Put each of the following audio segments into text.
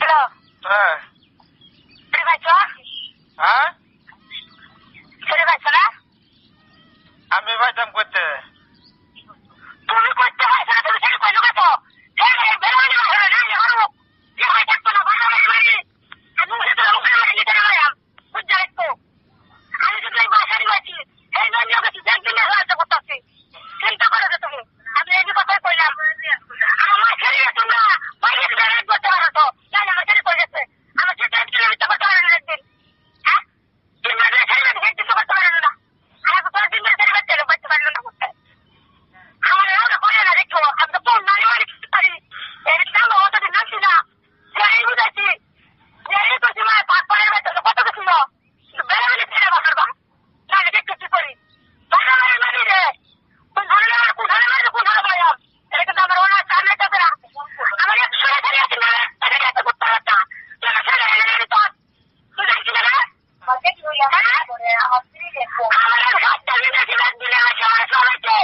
হ্যাঁ হ্যাঁ আমি পাইতাম করতে তুমি করতে হয় তুমি ছেড়ে কই লোক তো বেরোনি হবে না আরো যে হয় থাকতো না বাসা বাড়ি আমি তো লোকের বাড়ি নিতে গেলাম বুঝতে পারছো আমি তো এই বাসারই আছি এই নয় লোক কি দেখবি না হয়তো করতেছি চিন্তা করো যে তুমি আমি এই কথাই কইলাম আমার ছেড়ে তোমরা বাইরে বের করতে পারো তো না আমার ছেড়ে কই গেছে আমার ছেড়ে কিলোমিটার করতে পারো না একদিন হ্যাঁ তিন মাস ছেড়ে দিতে করতে পারো না আর তো তিন মাস ছেড়ে করতে পারলো না করতে আমার এলাকা করে না দেখো আমি তো ফোন নারী মারি পারি এর নাম অত দিন নামছি না এই বুঝাচ্ছি এই তো সীমা পাক পাড়ের ভেতরে কত কিছু বেড়ে বেড়ে ছেড়ে বসারবা না দেখতে কি করি বাসা মারি মারি রে কোন ধরে ভাই এটা কিন্তু আমার ওনার সামনে তো না আমার এক সরে ধরে আছে না এটা এত করতে পারতা তুই ছেড়ে এনে তো তুই জানিস না আমাকে কি হইয়া করে আমার স্ত্রী দেখো আমার হাতটা নিয়ে দিলে দিলে আমার সবাইকে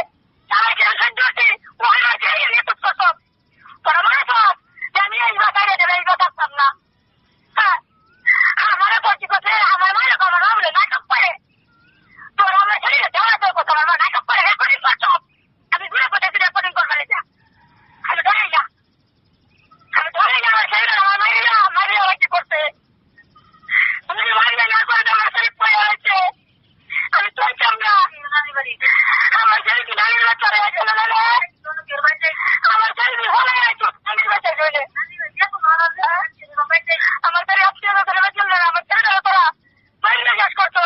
সবাইকে সহ্যতে ওখানে ছেড়ে নিয়ে তো কত তোর মনে তো আমি এই বাতারে দেবে এই কথা না হ্যাঁ আমার পড়ছি কথা আমার মানে কমানো হবে না কাপ করে তোর আমার ছেড়ে দেওয়া তো কথা আমার না কাপ করে রেকর্ডিং করছো আমি ঘুরে কোথায় রেকর্ডিং করবো না আমি ধরে যা আমার ছেড়ে আমার মারিয়া কি করতে তুমি মারিয়া না করে আমার শরীর পড়ে হয়েছে আমি চলতাম না আমার ছেড়ে কি নারীর বাচ্চারা আছে না আমার ছেড়ে হলে আছে নারীর বাচ্চা চলে আমার ছেড়ে আপনি আমার চলবে না আমার ছেড়ে তোরা মারিয়া চাষ করতো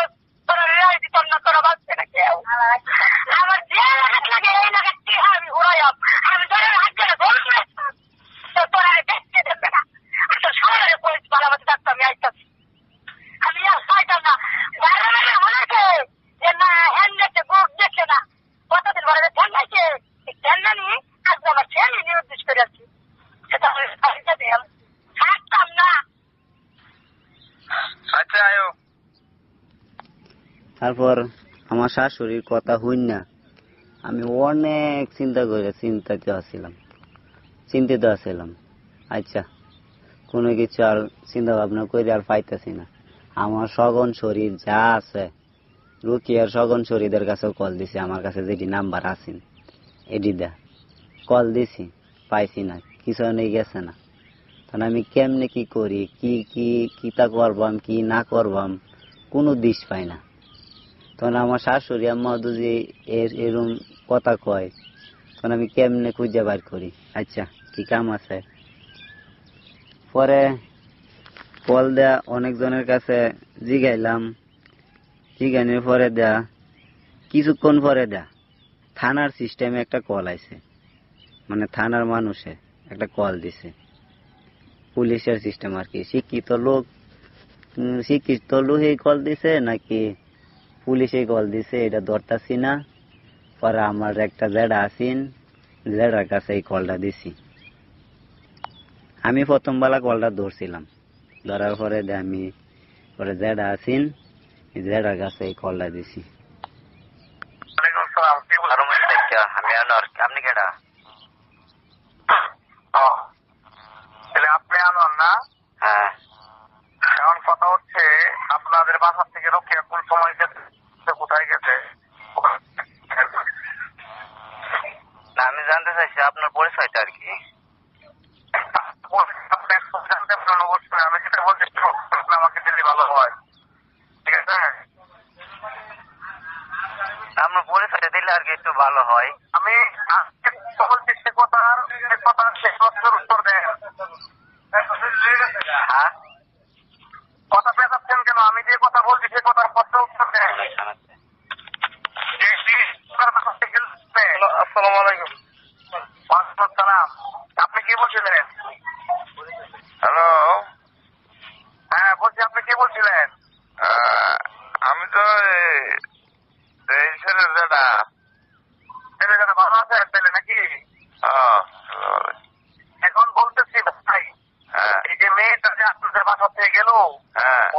তোরা রেয়াই দিত না তোরা বাঁচছে না কেউ আমার যে লাগাত লাগে এই লাগাত আমি ঘুরাইয়াম আমি ধরে হাত করে ধরুন তোরা দেখতে দেবে না তো সবাই পরিস্থিতি ভালো মতো থাকতো আমি আসতাম আমি আর পাইতাম না বাইরে মনে আছে যে না হ্যান্ড দেখছে বুক দেখছে না কতদিন পরে ধ্যান খাইছে ধ্যান না নিয়ে আজকে আমার ছেলে নির্দেশ করে আসছি সেটা থাকতাম না আচ্ছা আয়ো তারপর আমার শাশুড়ির কথা হইন না আমি অনেক চিন্তিত আছিলাম আচ্ছা কোনো কিছু আর চিন্তা ভাবনা করে আর পাইতেছি না আমার সগন শরীর যা আছে রুকিয়ার সগন শরীরের কাছেও কল দিছি আমার কাছে যেটি নাম্বার আছেন এডি দা কল দিছি পাইছি না কিছু নেই গেছে না তখন আমি কেমনে কি করি কি তা করবাম কি না করবাম কোনো দিশ পাই না তখন আমার শাশুড়ি আম্মা দুজি এরম কথা কয় তখন আমি কেমনে খুঁজে বার করি আচ্ছা কি কাম আছে পরে কল দেয়া অনেকজনের কাছে জিগাইনের পরে দেয়া কিছুক্ষণ পরে দেয়া থানার সিস্টেমে একটা কল আইছে মানে থানার মানুষে একটা কল দিছে পুলিশের সিস্টেম আর কি শিক্ষিত লোক কল দিছে নাকি পুলিশে কল দিছে এটা ধরতাছি না পরে আমার একটা জেডা আসিন জেডার কাছে এই কলটা দিছি আমি প্রথম বেলা কলটা ধরছিলাম ধরার পরে আমি পরে জেডা আসিন জেডার কাছে এই কলটা দিছি আমি আপনি কেডা আপনি আনোয়ার না হ্যাঁ এখন কথা হচ্ছে আপনাদের বাসার থেকে রক্ষা কোন সময় গেছে কোথায় গেছে আমি জানতে চাইছি আপনার পরিচয়টা আর কি জানতে পারেন অবশ্যই আমি যেটা বলছি আমাকে দিলে ভালো হয় ঠিক আছে আপনার পরিচয়টা দিলে আর কি একটু ভালো হয় আমি বলছি সে কথার উত্তর দেন হ্যাঁ কথা পেঁচাচ্ছেন কেন আমি যে কথা বলছি সে কথার প্রশ্ন উত্তর দেন আসসালামু আলাইকুম আসসালাম আপনি কি বলছিলেন হ্যালো হ্যাঁ বলছি আপনি কি বলছিলেন আমি তো এই ছেলেটা ভালো আছে ছেলে নাকি এখন বলতেছি ভাই এই যে মেয়েটা যে আপনাদের বাসা থেকে গেল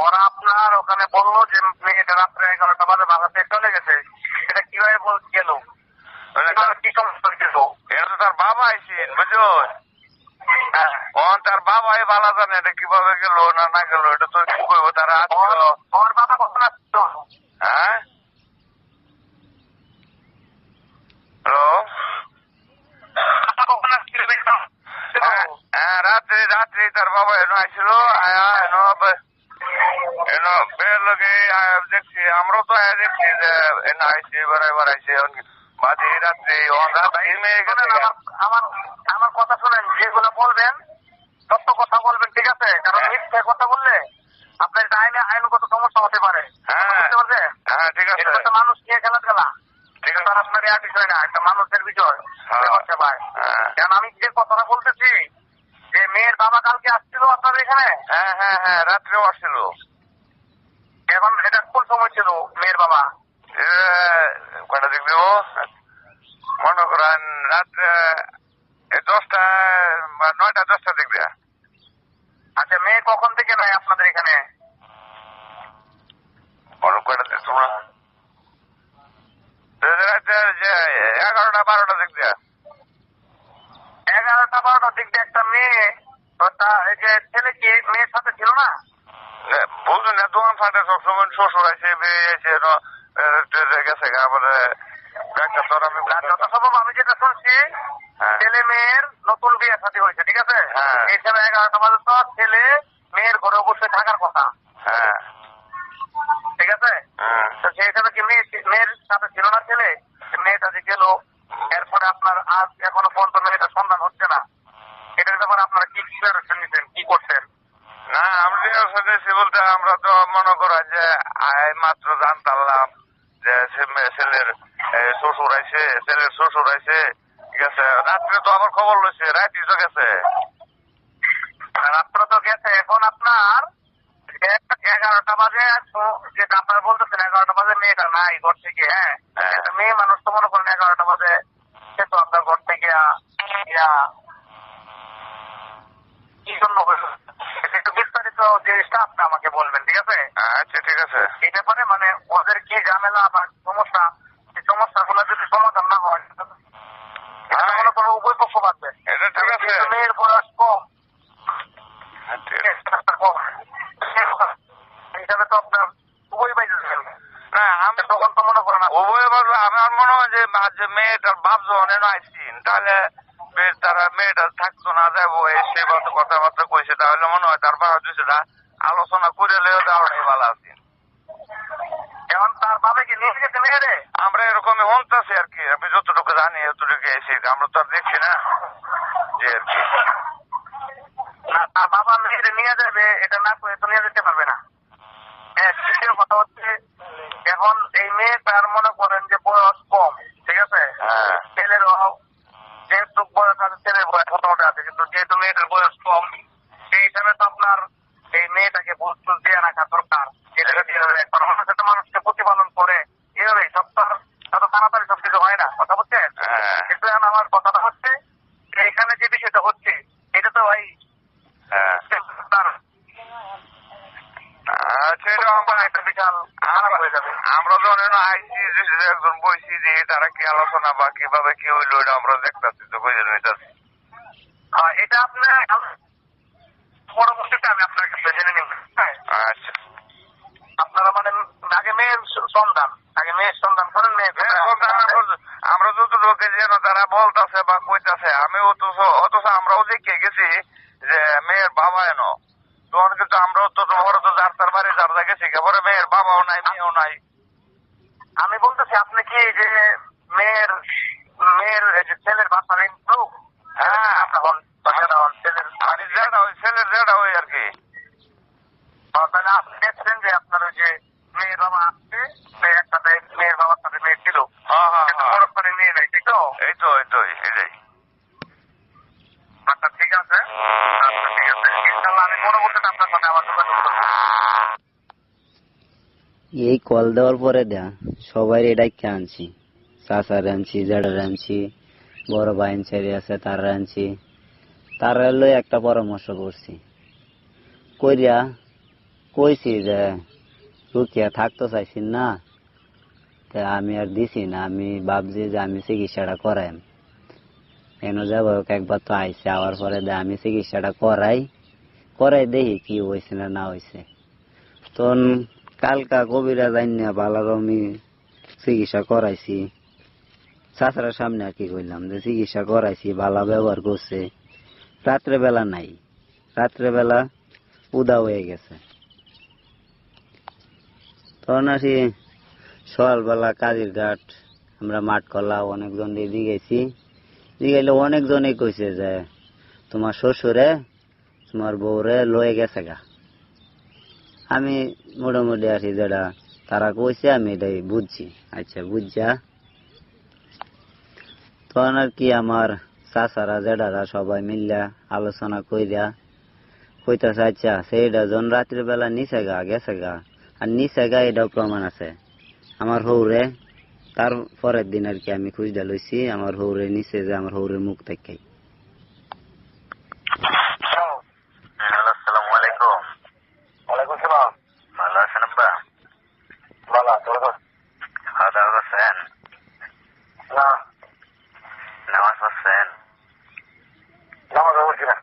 ওরা আপনার ওখানে বললো যে মেয়েটা রাত্রে 11টা বাজে বাসা থেকে চলে গেছে এটা কিভাবে গেল কি সমস্যা গেল এটা তো তার বাবা আইসেন বুঝলো তার বাবাই ভালো আল্লাহ জানে এটা কিভাবে গেল না না গেল, এটা তো কি করবো তারা। ওর বাবা কখন আসতো? হ্যাঁ, হ্যালো, কখন আসছিল? হ্যাঁ, রাত্রি রাত্রি তার বাবা এনো আসছিল, আয়া এনো এনো বের লগে দেখছি, আমরাও তো আয়া দেখছি যে এনে আইসি এবার আইসি বাদে রাত্রি আমার আমার কথা শোনেন, যেগুলো বলবেন সত্য কথা বলবেন, ঠিক আছে? কারণ মিথ্যে কথা বললে আপনার আইনগত সমস্যা হতে পারে। বুঝতে পারছেন? হ্যাঁ, ঠিক আছে। একটা মানুষ নিয়ে খেলা ঠিক আছে, আপনার আর বিষয় না, একটা মানুষের বিষয় হচ্ছে ভাই। কারণ আমি যে কথাটা বলতেছি যে মেয়ের বাবা কালকে আসছিল আপনার এখানে। হ্যাঁ হ্যাঁ হ্যাঁ, রাত্রেও আসছিল। এখন এটা কোন সময় ছিল মেয়ের বাবা? কয়টা দেখবে ও, মনে করেন রাত্রে 10টা বা 9টা 10টা দেখবে। আচ্ছা, মেয়ে কখন থেকে নাই আপনাদের এখানে? কয়টা তোমরা? রাত্রে 11টা 12টা দেখবে। 11টা 12টার দিক দিয়ে একটা মেয়ে, এই যে ছেলে কি মেয়ের সাথে ছিল না? বুঝুন না, দোকান ফাটে সবসময় শ্বশুর আছে গেছে আমি যেটা শুনছি, ছেলে মেয়ের নতুন বিয়ে সাথে হয়েছে, ঠিক আছে? এই সময় 11টা বাজে তো ছেলে মেয়ের ঘরে অবশ্যই থাকার কথা, ঠিক আছে? তো সেই হিসাবে কি মেয়ের সাথে ছিল না ছেলে? মেয়েটা যে গেল, এরপরে আপনার আজ এখনো পর্যন্ত মেয়েটার সন্ধান হচ্ছে না, এটার ব্যাপারে আপনারা কি প্রিপারেশন নিতেন, কি করতেন? না, আমরা বলতে আমরা তো মনে করা যে মাত্র জানতাম যে ছেলের শ্বশুর আছে, ছেলের শ্বশুর আছে, ঠিক আছে? রাত্রে তো আবার খবর লইছে, রাত্রি তো গেছে, রাত্রে তো গেছে। এখন আপনার 11টা বাজে, যেটা আপনারা বলতেছেন 11টা বাজে মেয়েটা নাই ঘর থেকে। হ্যাঁ, মেয়ে মানুষ তো মনে করেন 11টা বাজে সে তো আপনার ঘর থেকে কি জন্য একটু বিস্তারিত জিনিসটা আপনি আমাকে বলবেন, ঠিক আছে? আচ্ছা, ঠিক আছে। এই ব্যাপারে মানে ওদের কি ঝামেলা বা সমস্যা, এই সমস্যাগুলো যদি সমাধান না হয় মনে করো উভয় পক্ষ বাঁচবে। এটা ঠিক আছে। মেয়ের বয়স কম হিসাবে তো আপনার উভয় বাইরে যাবেন। না, আমি তখন তো মনে করেন উভয় বাজবে। আমার মনে হয় যে মেয়েটার বাপ যখন এনে আসছেন, তাহলে তারা মেয়েটা থাকতো না যাবো সেই কথাবার্তা কইছে, তাহলে মনে হয় তার বাবা দুইটা আলোচনা করে লেও যাওয়াটাই ভালো আছে। এখন তার বাবা কি নিয়ে গেছে মেয়েরে? আমরা এরকমই হনতেছি আর কি, আমি যতটুকু জানি এতটুকু এসে, আমরা তো আর দেখছি না যে আর কি। না, তার বাবা মেয়েরে নিয়ে যাবে এটা না করে তো নিয়ে যেতে পারবে না। দ্বিতীয় কথা হচ্ছে, এখন এই মেয়েটার মনে করেন যে বয়স কম, ঠিক আছে? ছেলেরও যেহেতু বয়স আছে, ছেলের বয়স মোটামুটি আছে, কিন্তু যেহেতু মেয়েটার বয়স কম, সেই হিসাবে তো আপনার এই মেয়েটাকে বুঝ দিয়ে রাখা দরকার। একটা মানুষকে প্রতিপালন করে এভাবে সব তো এত তাড়াতাড়ি সবকিছু হয় না, কথা বলছেন? কিন্তু আমার কথাটা হচ্ছে এখানে যে বিষয়টা হচ্ছে এটা তো ভাই আমরা যখন আইসি একজন বইছি যে তারা কি আলোচনা বা কিভাবে কি হইলো এটা আমরা দেখতেছি, তো বুঝে নিতেছি। এটা আপনার পরবর্তীতে আমি আপনার কাছে জেনে নিব। আচ্ছা, আপনারা মানে আগে মেয়ের সন্ধান করেন। আমরা যতটুকু যেন তারা বলতেছে বা কইতাছে, আমি অথচ আমরাও দেখে গেছি যে মেয়ের বাবা এনো, তখন কিন্তু আমরাও তো যার তার বাড়ি যার যা গেছি, পরে মেয়ের বাবাও নাই মেয়েও নাই। আমি বলতেছি আপনি কি যে মেয়ের ছেলের বাসার লোক? হ্যাঁ, ছেলের জেঠা ওই আর কি। তাহলে আপনি দেখছেন যে আপনার ওই যে মেয়ের বাবা আসছে, একসাথে মেয়ের বাবার সাথে মেয়ে ছিল, পরস্পরের মেয়ে নেই, ঠিক তো? এই তো এটাই। আচ্ছা, ঠিক আছে। ইনশাল্লাহ আমি পরবর্তীতে আপনার সাথে আবার যোগাযোগ করবো। এই কল দেওয়ার পরে সবাই এটাই আনছি, চাচার আনছি, জেঠার আনছি, বড় ভাই আছে তার আনছি, তার একটা পরামর্শ করছি, কইছি যে রুকিয়া থাকতো চাইছি না, আমি আর দিছি না। আমি ভাবছি যে আমি চিকিৎসাটা করাই, এনে যাব একবার তো আইসে, আওয়ার পরে আমি চিকিৎসাটা পরে দেখি কি হয়েছে না হয়েছে। তখন কালকা কবিরা যাই না বালার আমি চিকিৎসা করাইছি, চাচার সামনে আর কি কইলাম যে চিকিৎসা করাইছি, বালা ব্যবহার করছে। রাত্রেবেলা নাই, রাত্রেবেলা উদা হয়ে গেছে। তখন আসি সকালবেলা কাজের ঘাট আমরা মাঠ কলা অনেকজন জিগেছি, জিগাইলে অনেকজনে কইছে যে তোমার শ্বশুরে তোমার বউরে লয়ে গেছে গা। আমি মোটামুটি আসি যেটা তারা কইছে আমি এটাই বুঝছি। আচ্ছা বুঝছা তখন আর কি আমার চাচারা জেঠারা সবাই মিললা আলোচনা কইরা কইতাছে আচ্ছা সেইটা জন রাত্রিবেলা নিচে গেছে গা, আর নিচে গা এটাও প্রমাণ আছে। আমার হৌরে তার পরের দিন আর কি আমি খুঁজটা লইছি আমার হৌরে নিচে যে আমার হৌরের মুখ থেকে। আসসালামু আলাইকুম। ওয়ালাইকুম সালাম। ভালো আছেন আব্বা? ভালো। খাওয়া দাওয়া করছেন? না। নামাজ পড়ছেন? নামাজ পড়ছি না।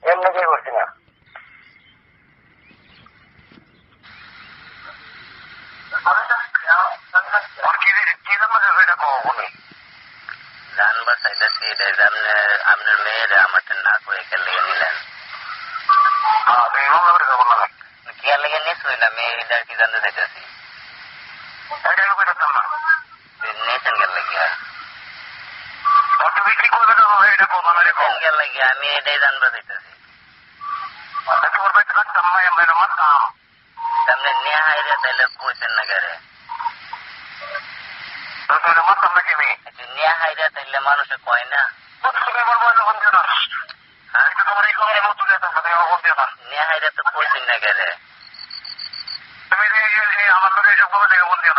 এমনি করছি না। জানবার চাইতেছি আপনার মেয়েরা আমার না করে খেয়াল লেগে নিলেন, খেয়াল লেগে নিশ্চয় না মেয়েটা কি জানতে চাইতেছি নিয়েছেন খেয়াল লেগে খেয়াল লেগে আমি এটাই জানবার চাইতেছি। সামনে নিয়ে হাইরে তাইলে কইছেন না গেরে নিয়ে হাইরে তাইলে মানুষে কয় না নিয়ে হাইরে তো কইছেন না গেরে।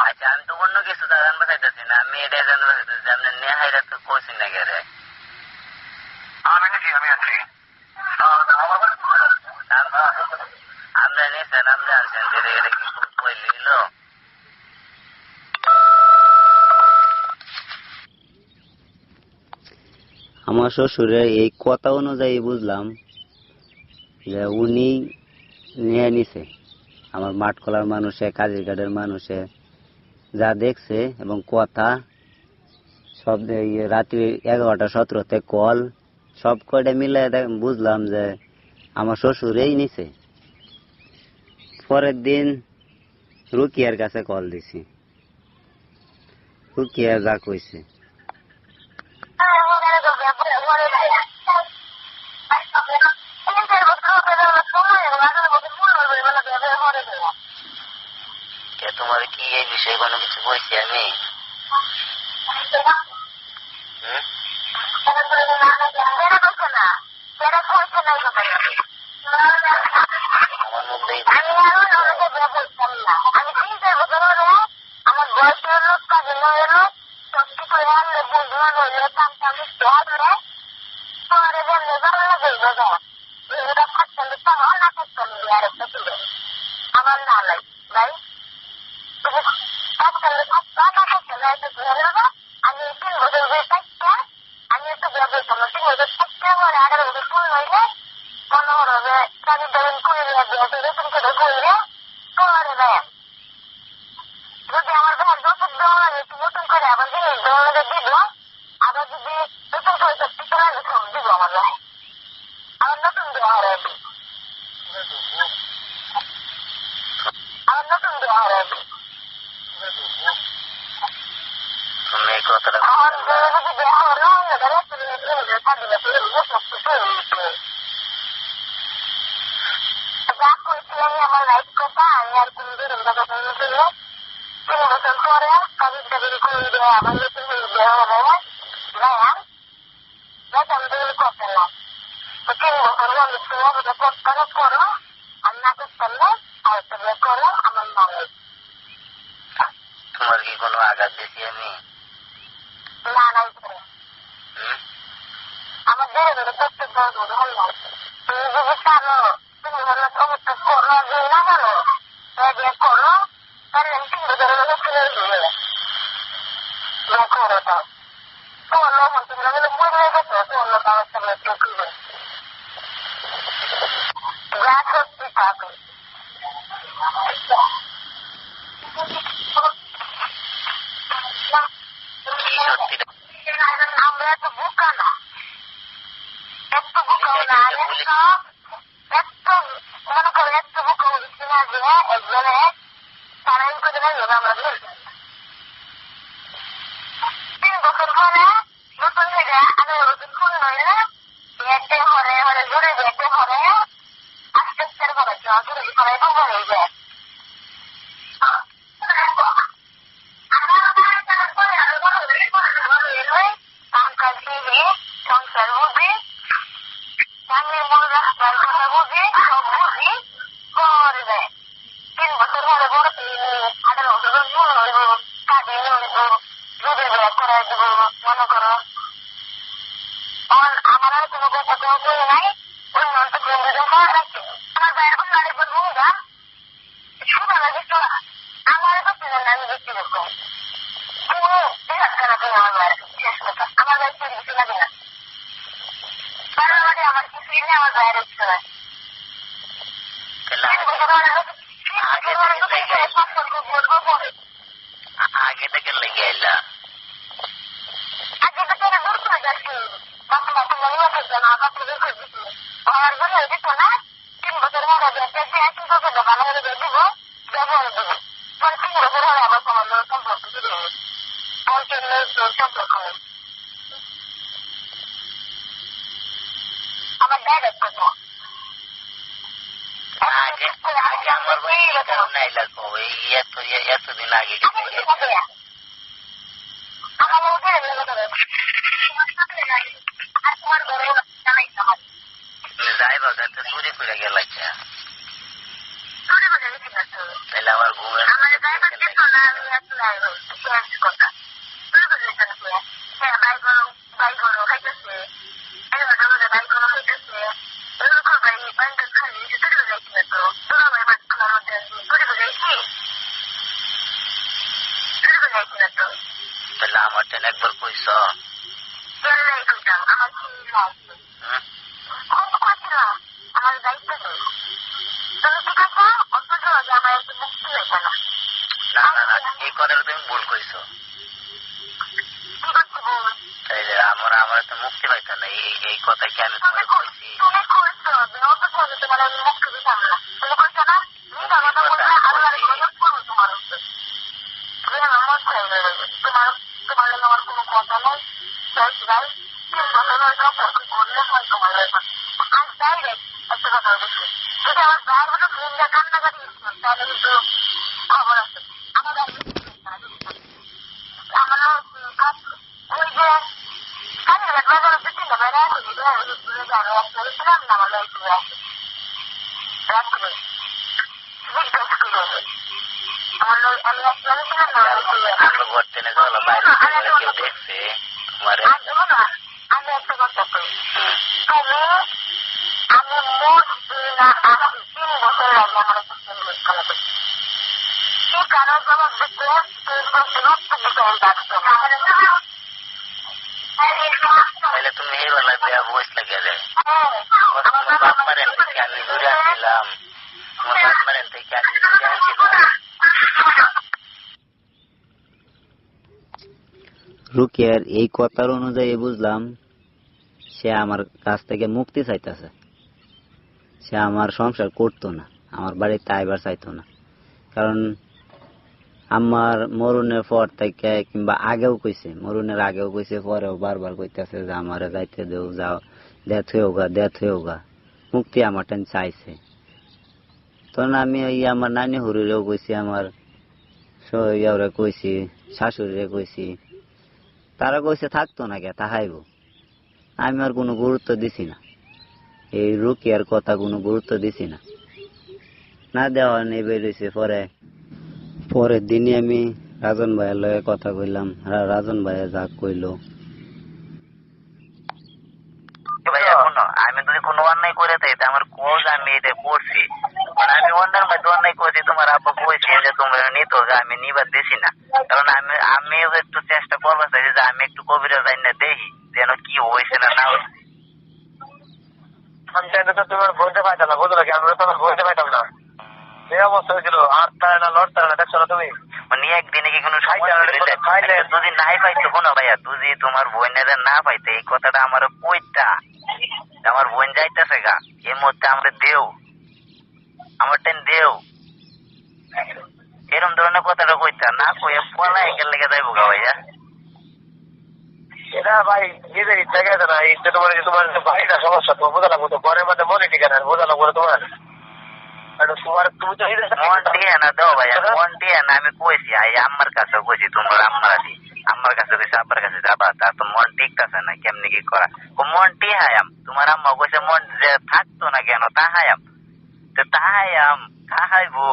আচ্ছা আমি তো অন্য কিছু জানতে চাইতেছি না, আমি এটাই জানতে চাইতেছি যে আপনার নিয়ে হাইরে তো কইছেন না গেরে। আমরা নিয়েছেন আপনি আনছেন যে এটা কি কইল। আমার শ্বশুরের এই কথা অনুযায়ী বুঝলাম যে উনি নিয়ে নিছে। আমার মাঠ কলার মানুষে কাজের ঘাটের মানুষে যা দেখছে এবং কথা সব রাত্রি 11:17 কল সব কয়টা মিলে বুঝলাম যে আমার শ্বশুরেই নিছে। পরের দিন রুকিয়ার কাছে কল দিছি, রুকিয়া যা কইছে তোমার কি এই বিষয়ে কোনো কিছু বলছি আমি? আমার না লাই ভাই আমি 3 বছর আমি একটু ব্যবহার 3 বছর পরে 18 বছর ফুল হইলে মনে হবে কাজে ধরেন করে এরকম করে করলে পরে দেয় যদি আমার ভাই নতুন দেওয়া লাগে একটু নতুন করে আবার জিনিস দেওয়া লাগে দিব, আবার যদি নতুন করে দিব আমার ভাই আবার নতুন দেওয়া হবে আবার নতুন দেওয়া হবে আমার লাইফ কথা আমি আর কোন দিন পরে কাজের টাবির করে দেওয়া আমার নতুন দেওয়া হবে করতে না 3 বছর করো আর না করতাম না আরেকটা করো আমার মানে তোমার কি কোনো আঘাত দিছি আমি? না নাই আমার ধীরে ধীরে প্রত্যেক ভালো তুমি যদি চালো তুমি হলো অবস্থা করো যে না জানো করো তাহলে 3 বছরের মধ্যে চলে যাবে করো তাও করো তুমি মরে ব্যবস্থা করে করবেন যা সত্যি থাকে আমরা এত বোকা না এত বোকাও না এত মনে করো এত বোকা হচ্ছে না যে একজনে তারাই করে নেবে আমরা 3 বছর পরে নতুন থেকে 18 বছর ফুল হলে এতে হরে হরে জুড়ে যেতে হরে আস্তে আস্তে করে জুড়ে করে খবর হয়ে যায় সংসার বুঝি সামনে মূল রাস্তার কথা বুঝি সব বুঝি করে দেয় 3 বছর হলে বড় 18 বছর মূল হইব কাজে হইব জুড়ে করাই দেবো মনে করো আমার আর কোনো কথা কেউ নাই ওই মনটা বন্ধু দেখা রাখছে আমার বাইরে কোনো আরেকবার বন্ধা শুধু লাগে চলা আমার তো আমি দেখতে দেখো কোনো খারাপ আমার বাইরে শেষ কথা আমার বাইরে কিছু লাগে না কারণ আমার কিছুই নেই আমার বাইরে ইচ্ছে হয় আগে থেকে লেগে এলা আগে থেকে দূর করে যাচ্ছি বাচ্চা বাচ্চা মনে হচ্ছে না বাচ্চা বের করে দিচ্ছি আমার ঘরে হয়ে যেত না 3 বছর হয়ে যাচ্ছে যে 1 বছর ভালো হয়ে দিব ব্যবহার দেবো 3 বছর হলে আবার তোমার লোক সম্পর্ক শুরু হবে অনেকের লোক সম্পর্ক নেই আমার ডাইরেক্ট কথা আগে আমার নাই লাগবো এতদিন আগে আমার ওদের আর তোমার ঘরে জানাই আমার যাইবা যাতে চুরি করে গেল চুরি করে গেছি না তো তাহলে আমার ঘুমের আমার ড্রাইভার যেত না আমি এত কথা চুরি করে গেছে না হ্যাঁ বাই করো খাইতেছে বাই করো খাইতেছে এরকম ভাই বান্ধব খালি চুরি করে গেছি না তো তোরা ভাই বাচ্চার মধ্যে চুরি করে গেছি চুরি করে গেছি না তো তাহলে আমার টেন একবার কইস আমার কি আমার দায়িত্ব নেই তুমি ঠিক আছে অথচ আমার একটু মুক্তি হয়েছে না না এই কথাটা তুমি ভুল কইছো কি করছি বল তাইলে আমার তো মুক্তি পাইতো না এই কথা কি আমি তোমার কইছি তুমি করছো অথচ তোমার আমি মুক্তি দিতাম না তুমি করছো না মিথ্যা কথা বললে আরো আরেক গজব করবো তোমার উপরে তুমি আমার মন খাই তোমার আমার কোনো কথা নেই ভাই 3 বছর হয়তো বললে হয় তোমার আজ ডাইরেক্ট একটা কথা বলছি যদি আমার বাইর হলো ফ্রেন্ডরা কান্নাকাটি তাহলে কিন্তু খবর আছে আমার আমার ওই যে কাজের বাজার দুদিন বাইরে আসি আমি একটা ছিলাম না আমার রাত্রে জিজ্ঞেস করে আমার আমি একটা ছিলাম না দেখছে আমি একটা কথা করি আমি মোট 3 বছর লাগে আমার কি কারো জবাব দিতে 3 বছর তাহলে তুমি এই বেলা দেয়া বস লাগে রে বাপ মারেন থেকে আমি ঘুরে আসছিলাম তোমার বাপ মারেন থেকে আমি ঘুরে আসছিলাম রুকিয়ার এই কথার অনুযায়ী বুঝলাম সে আমার কাছ থেকে মুক্তি চাইতেছে সে আমার সংসার করতো না আমার বাড়িতে আইবার চাইতো না কারণ আমার মরুনের পর থেকে কিংবা আগেও কইছে মরুনের আগেও কইছে পরেও বারবার কইতেছে যে আমারে যাইতে দেও যাও দেথ হয়েও গা মুক্তি আমার টেন চাইছে তখন আমি আমার নানি হরিরেও কইছি আমার ইয়ারে কইছি শাশুড়িরে কইছি তারা কইছে থাকতো না কে তাহাইব আমি আর কোনো গুরুত্ব দিছি না এই রুকিয়ার কথা কোনো গুরুত্ব দিছি না দেওয়া নেই বেরিয়েছে পরের দিনই আমি রাজন ভাইয়ের লগে কথা কইলাম রাজন ভাইয়া যা কইলো আমি যদি কোনো অন্যায় করে থাকি আমার কোজ আমি এটা করছি আমি অন্যার মধ্যে অন্যায় করেছি তোমার আব্বা কইছে যে তোমরা নিত আমি নিবার দিছি না কারণ আমি একটু চেষ্টা করবো চাইছি যে আমি একটু কবিরা যাই না দেখি যেন কি হয়েছে না হয়েছে কিন্তু তো তোমার বলতে পারতাম না, বুঝলো কি? আমরা তোমার বলতে পারতাম না, এই অবস্থা হয়েছিল। হাঁটতে না, লড়তে না, দেখছো না তুমি? মানে একদিনে কি কোনো খাইলে যদি নাই পাইতো কোনো ভাইয়া, যদি তোমার বোনের না পাইতো এই কথাটা আমার কইতা, আমার বোন যাইতেছে গা এই মুহূর্তে আমরা দেও, আমার টেন দেও, এরকম ধরনের কথাটা কইতা না, কইয়া পলাই একে লেগে যাইবো গা ভাইয়া। এটা ভাই নিজের ইচ্ছা গেছে না, ইচ্ছা তোমার তোমার বাড়িটা সমস্যা, তোমার বোঝা লাগবো তো, ঘরের মধ্যে মনে ঠিক আছে, বোঝা লাগবো তোমার। তোমার তুমি তো না দেও ভাইয়া, মনটি না আমি কইছি, আমার কাছে কইছি, তোমার আমার কাছে কইছি, আব্বার কাছে যাবা, তার তো মন ঠিকতাছে না, কেমনি কি করা। মনটি হায়াম, তোমার আম্মা কইছে মন যে থাকতো না কেন তাহায়াম, তো তাহায়াম তাহাইবো,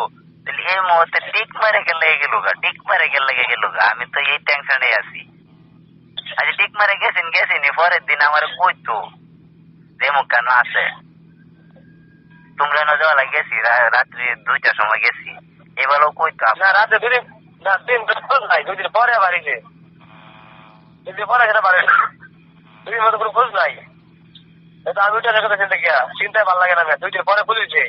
এই মুহূর্তে টিক মারে গেলে গেল গা, টিক মারে গেলে গেল গা, আমি তো এই টেনশনে আছি। আচ্ছা টিক মারে গেছিনি, পরের দিন আমার কইতো যে মুখ কেন আছে, তোমরা না যাওয়া গেছি রাত্রি 2টার সময় গেছি, এবারও কইতো না রাতে দুদিন না, 3 দিন খোঁজ নাই, 2 দিন পরে বাড়িতে, 2 দিন পরে যেতে পারে, 2 দিন মতো কোনো খোঁজ নাই। এটা আমি ওইটা রেখে চিন্তা গিয়া, চিন্তায় ভালো লাগে না, 2 দিন পরে খুলেছে,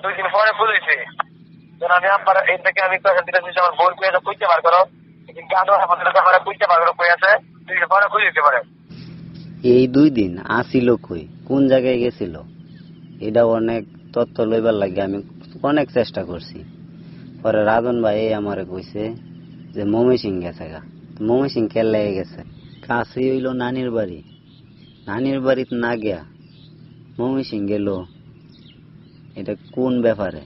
2 দিন পরে খুলেছে। আমি আমার এই থেকে আমি আমার বোন পেয়ে খুঁজতে পার করো, খুঁজতে পার করো, কই আছে 2 দিন পরে খুলে দিতে পারে। এই 2 দিন আসিল কই, কোন জায়গায় গেছিল, এটা অনেক তথ্য লইবার লাগে আমি অনেক চেষ্টা করছি। পরে রাজন ভাই আমারে কইছে যে ময়মনসিং গেছে গা, ময়মনসিং কেন লেগে গেছে, কাছে হইল নানির বাড়ি, নানির বাড়িতে না গিয়া ময়মনসিং গেল, এটা কোন ব্যাপারে?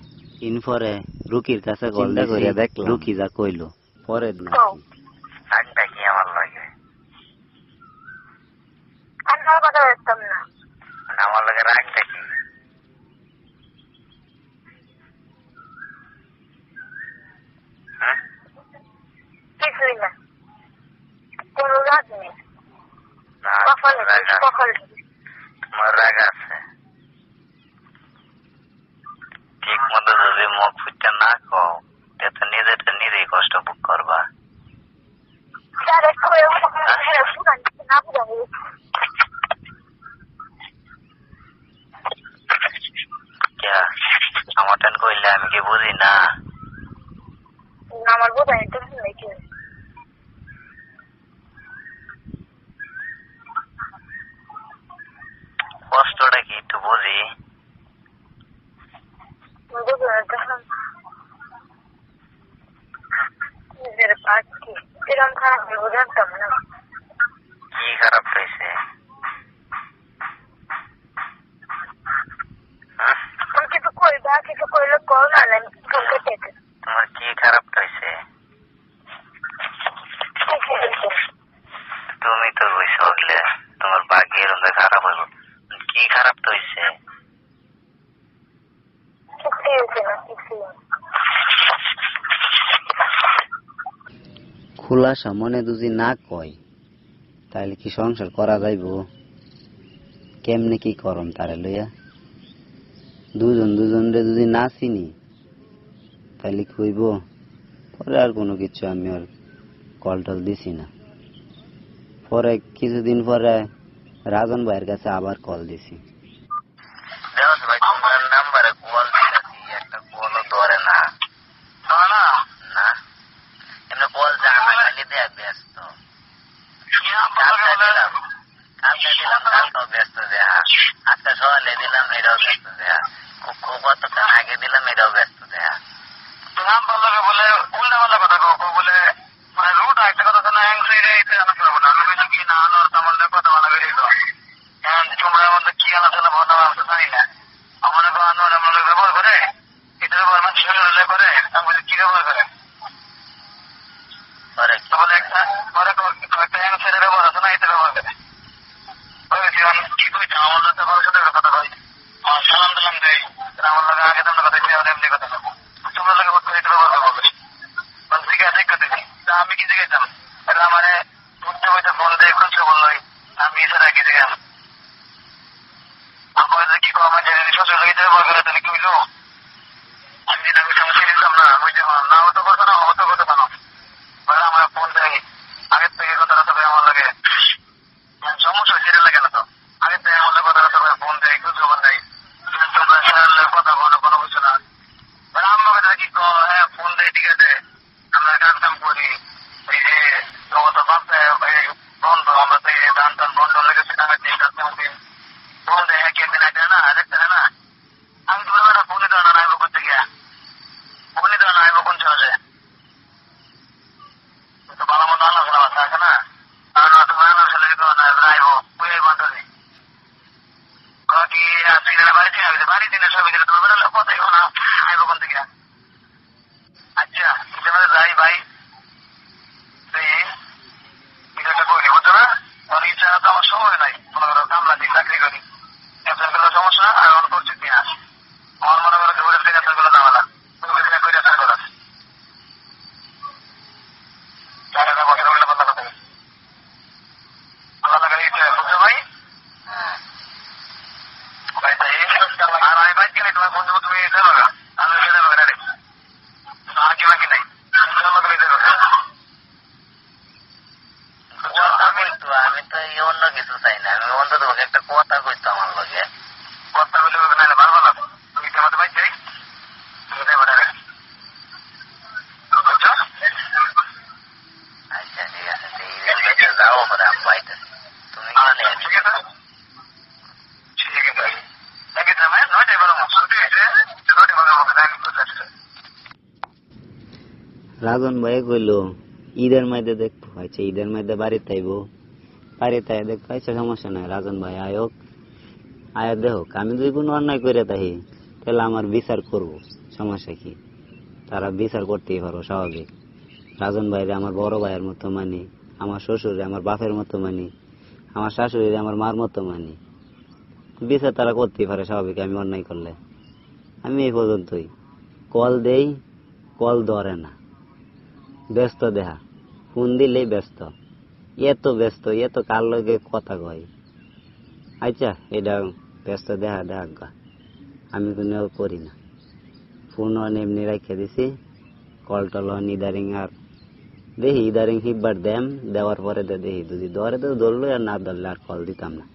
ইনফরে রুকির কাছে কল করে দেখলাম, রুকি যা কইলো পরে আড্ডা কি আমার লাগে, কথা বলতাম না, আমার লাগে রাগটা কি? কিছুই না, কোনো রাগ নেই, তোমার রাগ আছে, ঠিক মতো যদি মুখ ফুটতে না কও তো নিজেটা নিজেই কষ্ট ভোগ করবা। আমার টেন কইলে আমি কি বুঝি না? আমার বোঝাই তো নাকি কষ্টটা কি একটু বুঝি। নিজের পাচ্ছি এরকম খারাপ জানতাম না। কি খারাপ হয়েছে? কিছু কইবা, কিছু কইলে কল না, তোমার কি খারাপ হয়েছে? তুমি তো কইছো বললে তোমার ভাগ্যের এরকম খারাপ হইব, কি খারাপ হয়েছে? খোলাসা মনে যদি না কয় তাহলে কি সংসার করা যাইব? কেমনে কি করম তারে লইয়া? দুজনরে যদি না চিনি তাহলে কইব। পরে আর কোনো কিছু আমি আর কল টল দিছি না। পরে কিছুদিন পরে রাজন ভাইয়ের কাছে আবার কল দিছি, নাম্বারে কল দিতেছি, একটা কলও ধরে না, না এমনি কল জানা খালি দেয়া ব্যস্ত, কালকে দিলাম কালকেও ব্যস্ত দেয়া, আজকে সকালে দিলাম এটাও ব্যস্ত দেয়া, কতক্ষণ আগে দিলাম এটাও ব্যস্ত দেয়া। বলে উল্টা পাল্টা কথা বলে, মানে রুট একটা কথা না, আমি কি না আনোর তেমন কথা বলা বেরিয়ে তোমরা মধ্যে কি আলোচনা ভালো আমি জানি না। আমার আনোর আমার ব্যবহার করে, এটা ব্যবহার মানুষ করে, আমি বলি কি ব্যবহার করে বলে একটা ছেলে ব্যবহার আছে না, এটা ব্যবহার করে কি কইছে আমার সাথে কথা কই, সালাম দিলাম দেই, আমার লোক আগে তোমরা কথা এমনি কথা তোমরা লোক এটা ব্যবহার করবো ঠিক আছে করতেছি। তা আমি কি জিজ্ঞাসা এটা মানে উঠতে বইতে ফোন দিয়ে খুঁজছে বললো আমি এছাড়া কি জিজ্ঞাসা আমার কি আমার শ্বশুর লোক ব্যবহার করে তাহলে কি হইলো? আমি যেটা সমস্যা দিতাম না, বুঝতে পারলাম না, হতো কথা না, হতো কথা কেন আমার ফোন দেয় আগের থেকে কথাটা তবে আমার লাগে সমস্যা সেটা লাগে না, তো আগের থেকে অন্য কিছু চাই না, আমি অন্তত একটা কথা কইতো আমার লগে। কথা বলে না পারবো না, তুমি কি আমাদের বাড়ি যাই, তুমি যাই বাড়ি। আচ্ছা ঠিক আছে, যাও পরে আমি পাইতেছি, তুমি গেলে ঠিক আছে ঠিক আছে। নয়টায় বারো মাস ছুটি হয়েছে, 9টায় বারো মাস লাইন করতে আসছে। রাজন ভাই কইল ঈদের মধ্যে দেখবো। আচ্ছা ঈদের মধ্যে বাড়িতে আইব, বাড়িতে আয় দেখবো। আচ্ছা সমস্যা নাই, রাজন ভাই আয়োক আয় দেখো, আমি যদি কোনো অন্যায় করে থাকি তাহলে আমার বিচার করব, সমস্যা কি? তারা বিচার করতেই পারো, স্বাভাবিক। রাজন ভাইরে আমার বড় ভাইয়ের মতো মানি, আমার শ্বশুরে আমার বাপের মতো মানি, আমার শাশুড়ি আমার মার মতো মানি। বিচার তারা করতেই পারে, স্বাভাবিক। আমি অন্যায় করলে আমি এই পর্যন্তই। কল দেই, কল ধরে না, ব্যস্ত দেহা, ফোন দিলেই ব্যস্ত, এত ব্যস্ত, এত কার লগে কথা কয়। আচ্ছা এটা ব্যস্ত দেখা দেখা, আমি কোনো করি না, ফোন এমনি রেখে দিছি। কল টল ইদারিং আর দেখি, ইদারিং হিববার দেওয়ার পরে দেখি যদি ধরে তো ধরলো, আর না ধরলে আর কল দিতাম না।